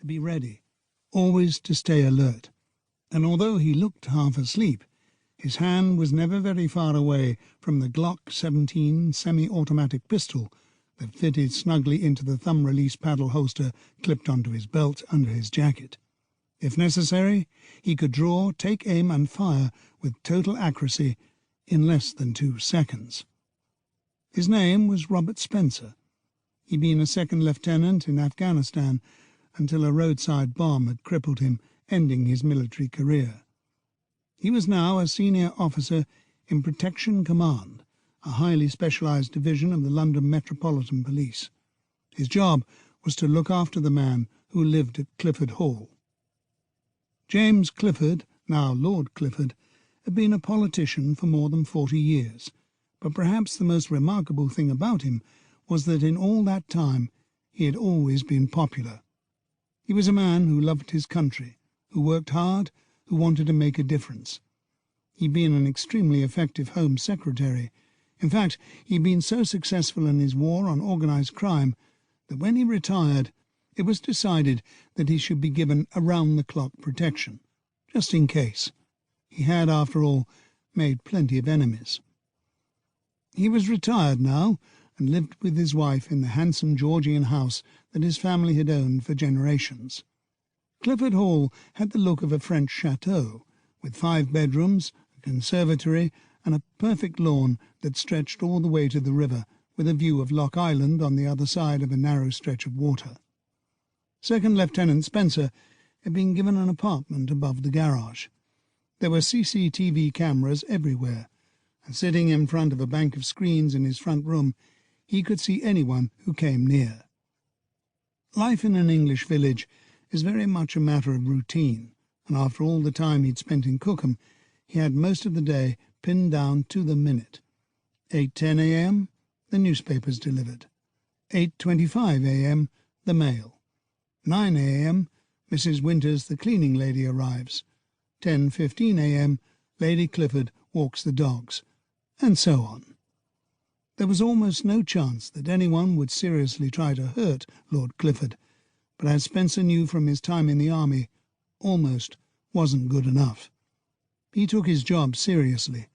to be ready, always to stay alert, and although he looked half asleep, his hand was never very far away from the Glock 17 semi-automatic pistol that fitted snugly into the thumb-release paddle holster clipped onto his belt under his jacket. If necessary, he could draw, take aim and fire with total accuracy in less than 2 seconds. His name was Robert Spencer. He'd been a second lieutenant in Afghanistan until a roadside bomb had crippled him, ending his military career. He was now a senior officer in Protection Command, a highly specialised division of the London Metropolitan Police. His job was to look after the man who lived at Clifford Hall. James Clifford, now Lord Clifford, had been a politician for more than 40 years, but perhaps the most remarkable thing about him was that in all that time he had always been popular. He was a man who loved his country, who worked hard, who wanted to make a difference. He'd been an extremely effective Home Secretary. In fact, he'd been so successful in his war on organised crime that when he retired, it was decided that he should be given around-the-clock protection, just in case. He had, after all, made plenty of enemies. He was retired now and lived with his wife in the handsome Georgian house that his family had owned for generations. Clifford Hall had the look of a French chateau, with 5 bedrooms, a conservatory, and a perfect lawn that stretched all the way to the river, with a view of Lock Island on the other side of a narrow stretch of water. Second Lieutenant Spencer had been given an apartment above the garage. There were CCTV cameras everywhere, and sitting in front of a bank of screens in his front room, he could see anyone who came near. Life in an English village is very much a matter of routine, and after all the time he'd spent in Cookham, he had most of the day pinned down to the minute. 8:10 a.m., the newspapers delivered. 8:25 a.m., the mail. 9 a.m., Mrs. Winters, the cleaning lady, arrives. 10:15 a.m., Lady Clifford walks the dogs, and so on. There was almost no chance that anyone would seriously try to hurt Lord Clifford, but as Spencer knew from his time in the army, almost wasn't good enough. He took his job seriously,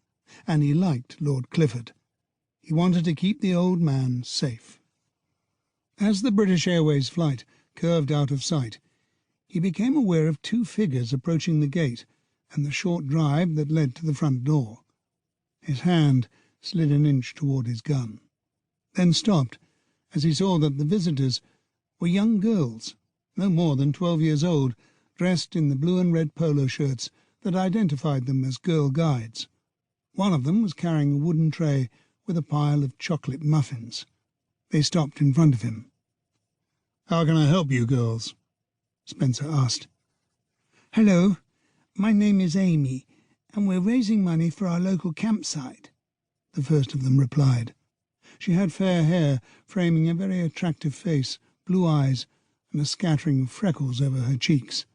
and he liked Lord Clifford. He wanted to keep the old man safe. As the British Airways flight curved out of sight, he became aware of 2 figures approaching the gate and the short drive that led to the front door. His hand slid an inch toward his gun, then stopped as he saw that the visitors were young girls, no more than 12 years old, dressed in the blue and red polo shirts that identified them as girl guides. One of them was carrying a wooden tray with a pile of chocolate muffins. They stopped in front of him. "How can I help you, girls?" Spencer asked. "Hello, my name is Amy, and we're raising money for our local campsite," the first of them replied. She had fair hair framing a very attractive face, blue eyes, and a scattering of freckles over her cheeks.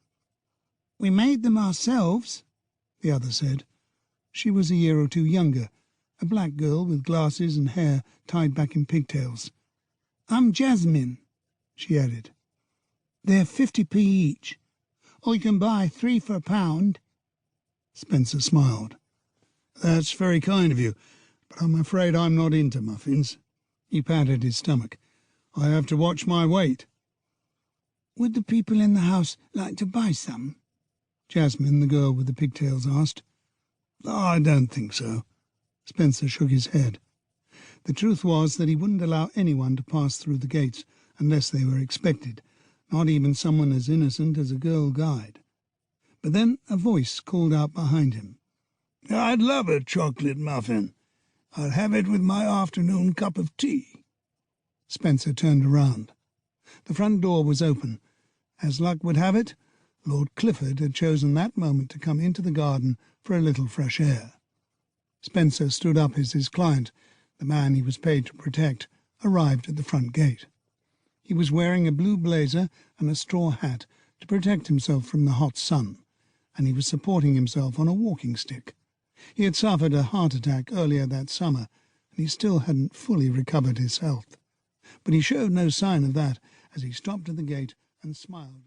"We made them ourselves," the other said. She was a year or 2 younger, a black girl with glasses and hair tied back in pigtails. "I'm Jasmine," she added. "They're 50p each, or you can buy 3 for £1. Spencer smiled. "That's very kind of you, but I'm afraid I'm not into muffins." He patted his stomach. "I have to watch my weight." "Would the people in the house like to buy some?" Jasmine, the girl with the pigtails, asked. "I don't think so." Spencer shook his head. The truth was that he wouldn't allow anyone to pass through the gates unless they were expected, not even someone as innocent as a girl guide. But then a voice called out behind him. "I'd love a chocolate muffin. I'll have it with my afternoon cup of tea." Spencer turned around. The front door was open. As luck would have it, Lord Clifford had chosen that moment to come into the garden for a little fresh air. Spencer stood up as his client, the man he was paid to protect, arrived at the front gate. He was wearing a blue blazer and a straw hat to protect himself from the hot sun, and he was supporting himself on a walking stick. He had suffered a heart attack earlier that summer, and he still hadn't fully recovered his health. But he showed no sign of that as he stopped at the gate and smiled.